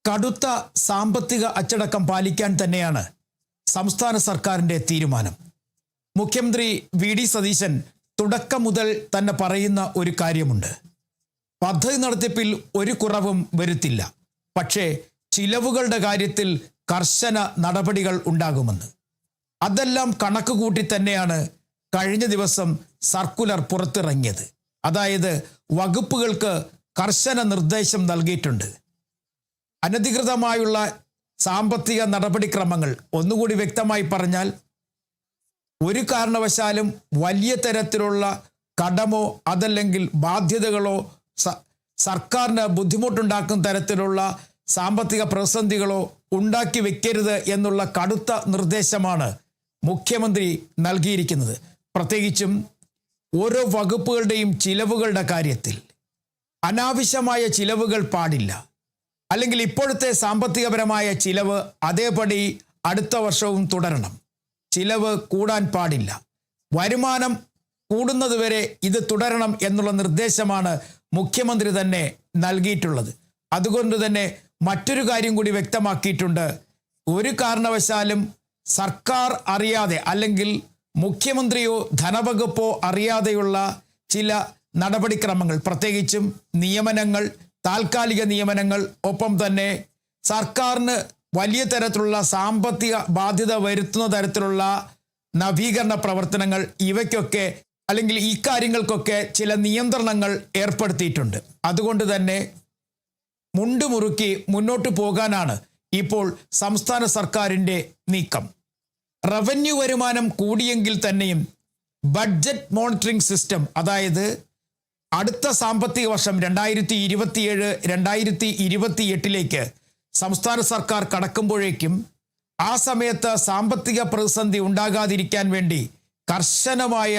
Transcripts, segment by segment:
കടുത്ത സാമ്പത്തിക അച്ചടക്കം പാലിക്കാൻ തന്നെയാണ് സംസ്ഥാന സർക്കാരിൻ്റെ തീരുമാനം. മുഖ്യമന്ത്രി വി.ഡി. സതീശൻ തുടക്കം മുതൽ തന്നെ പറയുന്ന ഒരു കാര്യമുണ്ട്. പദ്ധതി നടത്തിപ്പിൽ ഒരു കുറവും വരുത്തില്ല, പക്ഷേ ചിലവുകളുടെ കാര്യത്തിൽ കർശന നടപടികൾ ഉണ്ടാകുമെന്ന്. അതെല്ലാം കണക്ക് കൂട്ടി തന്നെയാണ് കഴിഞ്ഞ ദിവസം സർക്കുലർ പുറത്തിറങ്ങിയത്. അതായത് വകുപ്പുകൾക്ക് കർശന നിർദ്ദേശം നൽകിയിട്ടുണ്ട്. അനധികൃതമായുള്ള സാമ്പത്തിക നടപടിക്രമങ്ങൾ ഒന്നുകൂടി വ്യക്തമായി പറഞ്ഞാൽ, ഒരു കാരണവശാലും വലിയ തരത്തിലുള്ള കടമോ അതല്ലെങ്കിൽ ബാധ്യതകളോ സർക്കാരിന് ബുദ്ധിമുട്ടുണ്ടാക്കുന്ന തരത്തിലുള്ള സാമ്പത്തിക പ്രതിസന്ധികളോ ഉണ്ടാക്കി വെക്കരുത് എന്നുള്ള കടുത്ത നിർദ്ദേശമാണ് മുഖ്യമന്ത്രി നൽകിയിരിക്കുന്നത്. പ്രത്യേകിച്ചും ഓരോ വകുപ്പുകളുടെയും ചിലവുകളുടെ കാര്യത്തിൽ അനാവശ്യമായ ചിലവുകൾ പാടില്ല. അല്ലെങ്കിൽ ഇപ്പോഴത്തെ സാമ്പത്തികപരമായ ചിലവ് അതേപടി അടുത്ത വർഷവും തുടരണം. ചിലവ് കൂടാൻ പാടില്ല. വരുമാനം കൂടുന്നതുവരെ ഇത് തുടരണം എന്നുള്ള നിർദ്ദേശമാണ് മുഖ്യമന്ത്രി തന്നെ നൽകിയിട്ടുള്ളത്. അതുകൊണ്ട് തന്നെ മറ്റൊരു കാര്യം കൂടി വ്യക്തമാക്കിയിട്ടുണ്ട്. ഒരു കാരണവശാലും സർക്കാർ അറിയാതെ അല്ലെങ്കിൽ മുഖ്യമന്ത്രിയോ ധനവകുപ്പോ അറിയാതെയുള്ള ചില നടപടിക്രമങ്ങൾ, പ്രത്യേകിച്ചും നിയമനങ്ങൾ, താൽക്കാലിക നിയമനങ്ങൾ, ഒപ്പം തന്നെ സർക്കാരിന് വലിയ തരത്തിലുള്ള സാമ്പത്തിക ബാധ്യത വരുത്തുന്ന തരത്തിലുള്ള നവീകരണ പ്രവർത്തനങ്ങൾ, ഇവയ്ക്കൊക്കെ അല്ലെങ്കിൽ ഈ കാര്യങ്ങൾക്കൊക്കെ ചില നിയന്ത്രണങ്ങൾ ഏർപ്പെടുത്തിയിട്ടുണ്ട്. അതുകൊണ്ട് തന്നെ മുണ്ടുമുറുക്കി മുന്നോട്ട് പോകാനാണ് ഇപ്പോൾ സംസ്ഥാന സർക്കാരിൻ്റെ നീക്കം. റവന്യൂ വരുമാനം കൂടിയെങ്കിൽ തന്നെയും ബഡ്ജറ്റ് മോണിറ്ററിംഗ് സിസ്റ്റം, അതായത് അടുത്ത സാമ്പത്തിക വർഷം 2027-2028 സംസ്ഥാന സർക്കാർ കടക്കുമ്പോഴേക്കും ആ സമയത്ത് സാമ്പത്തിക പ്രതിസന്ധി ഉണ്ടാകാതിരിക്കാൻ വേണ്ടി കർശനമായ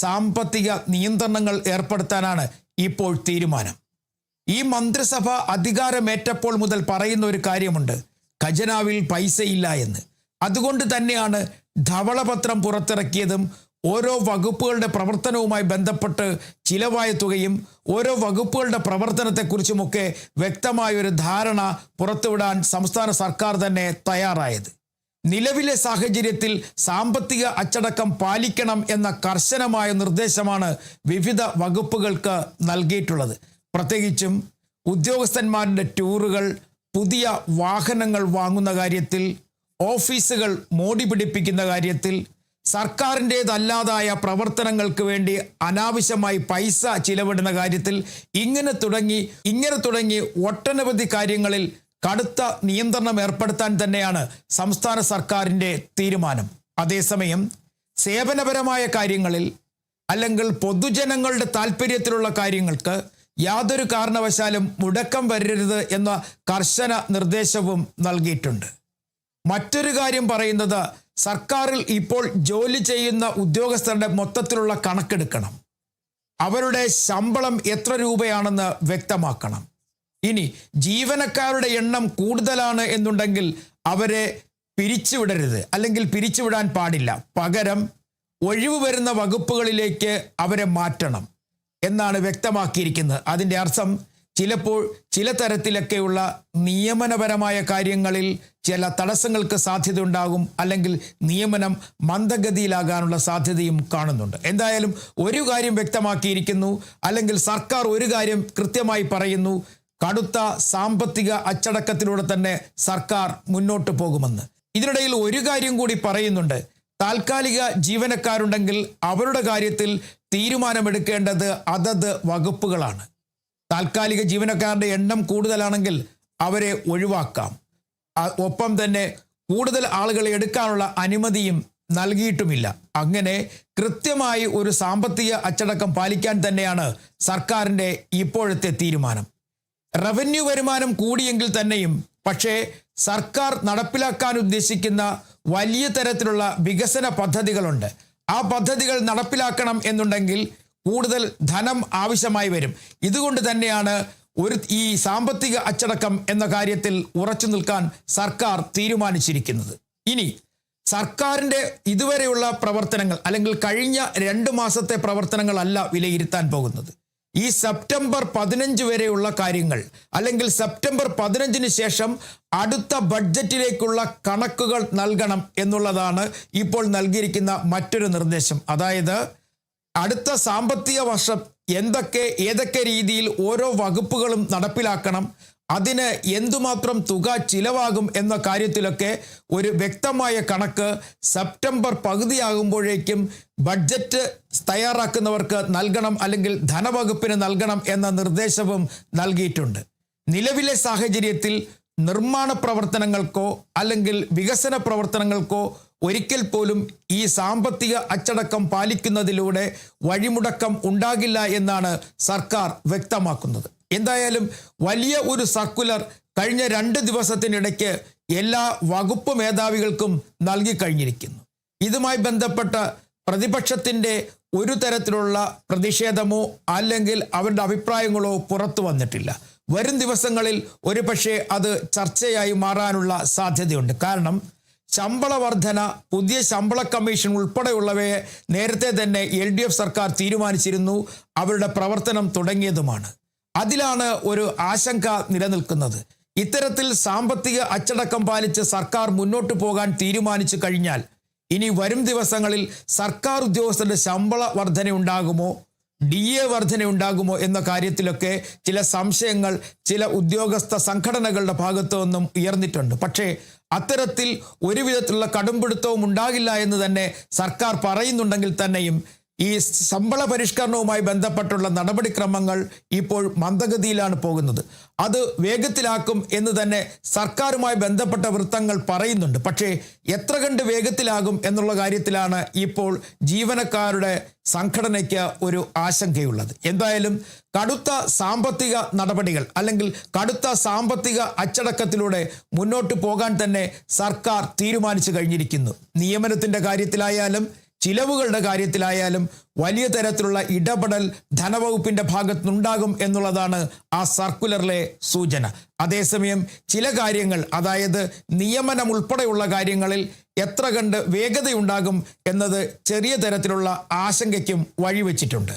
സാമ്പത്തിക നിയന്ത്രണങ്ങൾ ഏർപ്പെടുത്താനാണ് ഇപ്പോൾ തീരുമാനം. ഈ മന്ത്രിസഭ അധികാരമേറ്റപ്പോൾ മുതൽ പറയുന്ന ഒരു കാര്യമുണ്ട്: ഖജനാവിൽ പൈസയില്ല എന്ന്. അതുകൊണ്ട് തന്നെയാണ് ധവളപത്രം പുറത്തിറക്കിയതും ഓരോ വകുപ്പുകളുടെ പ്രവർത്തനവുമായി ബന്ധപ്പെട്ട് ചിലവായ തുകയും ഓരോ വകുപ്പുകളുടെ പ്രവർത്തനത്തെക്കുറിച്ചുമൊക്കെ വ്യക്തമായൊരു ധാരണ പുറത്തുവിടാൻ സംസ്ഥാന സർക്കാർ തന്നെ തയ്യാറായത്. നിലവിലെ സാഹചര്യത്തിൽ സാമ്പത്തിക അച്ചടക്കം പാലിക്കണം എന്ന കർശനമായ നിർദ്ദേശമാണ് വിവിധ വകുപ്പുകൾക്ക് നൽകിയിട്ടുള്ളത്. പ്രത്യേകിച്ചും ഉദ്യോഗസ്ഥന്മാരുടെ ടൂറുകൾ, പുതിയ വാഹനങ്ങൾ വാങ്ങുന്ന കാര്യത്തിൽ, ഓഫീസുകൾ മോടി പിടിപ്പിക്കുന്ന കാര്യത്തിൽ, സർക്കാരിൻ്റേതല്ലാതായ പ്രവർത്തനങ്ങൾക്ക് വേണ്ടി അനാവശ്യമായി പൈസ ചിലവിടുന്ന കാര്യത്തിൽ, ഇങ്ങനെ തുടങ്ങി ഒട്ടനവധി കാര്യങ്ങളിൽ കടുത്ത നിയന്ത്രണം ഏർപ്പെടുത്താൻ തന്നെയാണ് സംസ്ഥാന സർക്കാരിൻ്റെ തീരുമാനം. അതേസമയം സേവനപരമായ കാര്യങ്ങളിൽ അല്ലെങ്കിൽ പൊതുജനങ്ങളുടെ താല്പര്യത്തിലുള്ള കാര്യങ്ങൾക്ക് യാതൊരു കാരണവശാലും മുടക്കം വരരുത് എന്ന കർശന നിർദ്ദേശവും നൽകിയിട്ടുണ്ട്. മറ്റൊരു കാര്യം പറയുന്നത്, സർക്കാരിൽ ഇപ്പോൾ ജോലി ചെയ്യുന്ന ഉദ്യോഗസ്ഥരുടെ മൊത്തത്തിലുള്ള കണക്കെടുക്കണം. അവരുടെ ശമ്പളം എത്ര രൂപയാണെന്ന് വ്യക്തമാക്കണം. ഇനി ജീവനക്കാരുടെ എണ്ണം കൂടുതലാണ് എന്നുണ്ടെങ്കിൽ അവരെ പിരിച്ചുവിടരുത്, അല്ലെങ്കിൽ പിരിച്ചുവിടാൻ പാടില്ല. പകരം ഒഴിവ് വരുന്ന വകുപ്പുകളിലേക്ക് അവരെ മാറ്റണം എന്നാണ് വ്യക്തമാക്കിയിരിക്കുന്നത്. അതിൻ്റെ അർത്ഥം ചിലപ്പോൾ ചില തരത്തിലൊക്കെയുള്ള നിയമനപരമായ കാര്യങ്ങളിൽ ചില തടസ്സങ്ങൾക്ക് സാധ്യതയുണ്ടാകും, അല്ലെങ്കിൽ നിയമനം മന്ദഗതിയിലാകാനുള്ള സാധ്യതയും കാണുന്നുണ്ട്. എന്തായാലും ഒരു കാര്യം വ്യക്തമാക്കിയിരിക്കുന്നു, അല്ലെങ്കിൽ സർക്കാർ ഒരു കാര്യം കൃത്യമായി പറയുന്നു: കടുത്ത സാമ്പത്തിക അച്ചടക്കത്തിലൂടെ തന്നെ സർക്കാർ മുന്നോട്ട് പോകുമെന്ന്. ഇതിനിടയിൽ ഒരു കാര്യം കൂടി പറയുന്നുണ്ട്: താൽക്കാലിക ജീവനക്കാരുണ്ടെങ്കിൽ അവരുടെ കാര്യത്തിൽ തീരുമാനമെടുക്കേണ്ടത് അതത് വകുപ്പുകളാണ്. താൽക്കാലിക ജീവനക്കാരുടെ എണ്ണം കൂടുതലാണെങ്കിൽ അവരെ ഒഴിവാക്കാം. ഒപ്പം തന്നെ കൂടുതൽ ആളുകളെ എടുക്കാനുള്ള അനുമതിയും നൽകിയിട്ടുമില്ല. അങ്ങനെ കൃത്യമായി ഒരു സാമ്പത്തിക അച്ചടക്കം പാലിക്കാൻ തന്നെയാണ് സർക്കാരിൻ്റെ ഇപ്പോഴത്തെ തീരുമാനം. റവന്യൂ വരുമാനം കൂടിയെങ്കിൽ തന്നെയും പക്ഷേ സർക്കാർ നടപ്പിലാക്കാൻ ഉദ്ദേശിക്കുന്ന വലിയ തരത്തിലുള്ള വികസന പദ്ധതികളുണ്ട്. ആ പദ്ധതികൾ നടപ്പിലാക്കണം എന്നുണ്ടെങ്കിൽ കൂടുതൽ ധനം ആവശ്യമായി വരും. ഇതുകൊണ്ട് തന്നെയാണ് ഈ സാമ്പത്തിക അച്ചടക്കം എന്ന കാര്യത്തിൽ ഉറച്ചു നിൽക്കാൻ സർക്കാർ തീരുമാനിച്ചിരിക്കുന്നത്. ഇനി സർക്കാരിൻ്റെ ഇതുവരെയുള്ള പ്രവർത്തനങ്ങൾ, അല്ലെങ്കിൽ കഴിഞ്ഞ 2 മാസത്തെ പ്രവർത്തനങ്ങളല്ല വിലയിരുത്താൻ പോകുന്നത്. ഈ സെപ്റ്റംബർ 15 വരെയുള്ള കാര്യങ്ങൾ അല്ലെങ്കിൽ സെപ്റ്റംബർ 15 ശേഷം അടുത്ത ബഡ്ജറ്റിലേക്കുള്ള കണക്കുകൾ നൽകണം എന്നുള്ളതാണ് ഇപ്പോൾ നൽകിയിരിക്കുന്ന മറ്റൊരു നിർദ്ദേശം. അതായത് അടുത്ത സാമ്പത്തിക വർഷം ഏതൊക്കെ രീതിയിൽ ഓരോ വകുപ്പുകളും നടപ്പിലാക്കണം, അതിന് എന്തുമാത്രം തുക ചിലവാകും എന്ന കാര്യത്തിലൊക്കെ ഒരു വ്യക്തമായ കണക്ക് സെപ്റ്റംബർ പകുതിയാകുമ്പോഴേക്കും ബഡ്ജറ്റ് തയ്യാറാക്കുന്നവർക്ക് നൽകണം, അല്ലെങ്കിൽ ധനവകുപ്പിന് നൽകണം എന്ന നിർദ്ദേശവും നൽകിയിട്ടുണ്ട്. നിലവിലെ സാഹചര്യത്തിൽ നിർമ്മാണ പ്രവർത്തനങ്ങൾക്കോ അല്ലെങ്കിൽ വികസന പ്രവർത്തനങ്ങൾക്കോ ഒരിക്കൽ പോലും ഈ സാമ്പത്തിക അച്ചടക്കം പാലിക്കുന്നതിലൂടെ വഴിമുടക്കം ഉണ്ടാകില്ല എന്നാണ് സർക്കാർ വ്യക്തമാക്കുന്നത്. എന്തായാലും വലിയ ഒരു സർക്കുലർ കഴിഞ്ഞ 2 ദിവസത്തിനിടയ്ക്ക് എല്ലാ വകുപ്പ് മേധാവികൾക്കും നൽകിക്കഴിഞ്ഞിരിക്കുന്നു. ഇതുമായി ബന്ധപ്പെട്ട പ്രതിപക്ഷത്തിൻ്റെ ഒരു തരത്തിലുള്ള പ്രതിഷേധമോ അല്ലെങ്കിൽ അവരുടെ അഭിപ്രായങ്ങളോ പുറത്തു വന്നിട്ടില്ല. വരും ദിവസങ്ങളിൽ ഒരുപക്ഷെ അത് ചർച്ചയായി മാറാനുള്ള സാധ്യതയുണ്ട്. കാരണം ശമ്പള വർധന, പുതിയ ശമ്പള കമ്മീഷൻ ഉൾപ്പെടെയുള്ളവയെ നേരത്തെ തന്നെ LDF സർക്കാർ തീരുമാനിച്ചിരുന്നു, അവരുടെ പ്രവർത്തനം തുടങ്ങിയതുമാണ്. അതിലാണ് ഒരു ആശങ്ക നിലനിൽക്കുന്നത്. ഇത്തരത്തിൽ സാമ്പത്തിക അച്ചടക്കം പാലിച്ച് സർക്കാർ മുന്നോട്ട് പോകാൻ തീരുമാനിച്ചു കഴിഞ്ഞാൽ ഇനി വരും ദിവസങ്ങളിൽ സർക്കാർ ഉദ്യോഗസ്ഥരുടെ ശമ്പള വർധന ഉണ്ടാകുമോ, DA വർധന ഉണ്ടാകുമോ എന്ന കാര്യത്തിലൊക്കെ ചില സംശയങ്ങൾ ചില ഉദ്യോഗസ്ഥ സംഘടനകളുടെ ഭാഗത്തു നിന്നും ഉയർന്നിട്ടുണ്ട്. പക്ഷേ അത്തരത്തിൽ ഒരു വിധത്തിലുള്ള കടുംപിടുത്തവും ഉണ്ടാകില്ല എന്ന് തന്നെ സർക്കാർ പറയുന്നുണ്ടെങ്കിൽ തന്നെയും ഈ ശമ്പള പരിഷ്കരണവുമായി ബന്ധപ്പെട്ടുള്ള നടപടിക്രമങ്ങൾ ഇപ്പോൾ മന്ദഗതിയിലാണ് പോകുന്നത്. അത് വേഗത്തിലാക്കും എന്ന് തന്നെ സർക്കാരുമായി ബന്ധപ്പെട്ട വൃത്തങ്ങൾ പറയുന്നുണ്ട്. പക്ഷേ എത്ര കണ്ട് വേഗത്തിലാകും എന്നുള്ള കാര്യത്തിലാണ് ഇപ്പോൾ ജീവനക്കാരുടെ സംഘടനയ്ക്ക് ഒരു ആശങ്കയുള്ളത്. എന്തായാലും കടുത്ത സാമ്പത്തിക നടപടികൾ അല്ലെങ്കിൽ കടുത്ത സാമ്പത്തിക അച്ചടക്കത്തിലൂടെ മുന്നോട്ട് പോകാൻ തന്നെ സർക്കാർ തീരുമാനിച്ചു കഴിഞ്ഞിരിക്കുന്നു. നിയമനത്തിൻ്റെ കാര്യത്തിലായാലും ചിലവുകളുടെ കാര്യത്തിലായാലും വലിയ തരത്തിലുള്ള ഇടപെടൽ ധനവകുപ്പിൻ്റെ ഭാഗത്തുനിന്നുണ്ടാകും എന്നുള്ളതാണ് ആ സർക്കുലറിലെ സൂചന. അതേസമയം ചില കാര്യങ്ങൾ, അതായത് നിയമനം ഉൾപ്പെടെയുള്ള കാര്യങ്ങളിൽ എത്ര കണ്ട് വേഗതയുണ്ടാകും എന്നത് ചെറിയ തരത്തിലുള്ള ആശങ്കയ്ക്കും വഴിവെച്ചിട്ടുണ്ട്.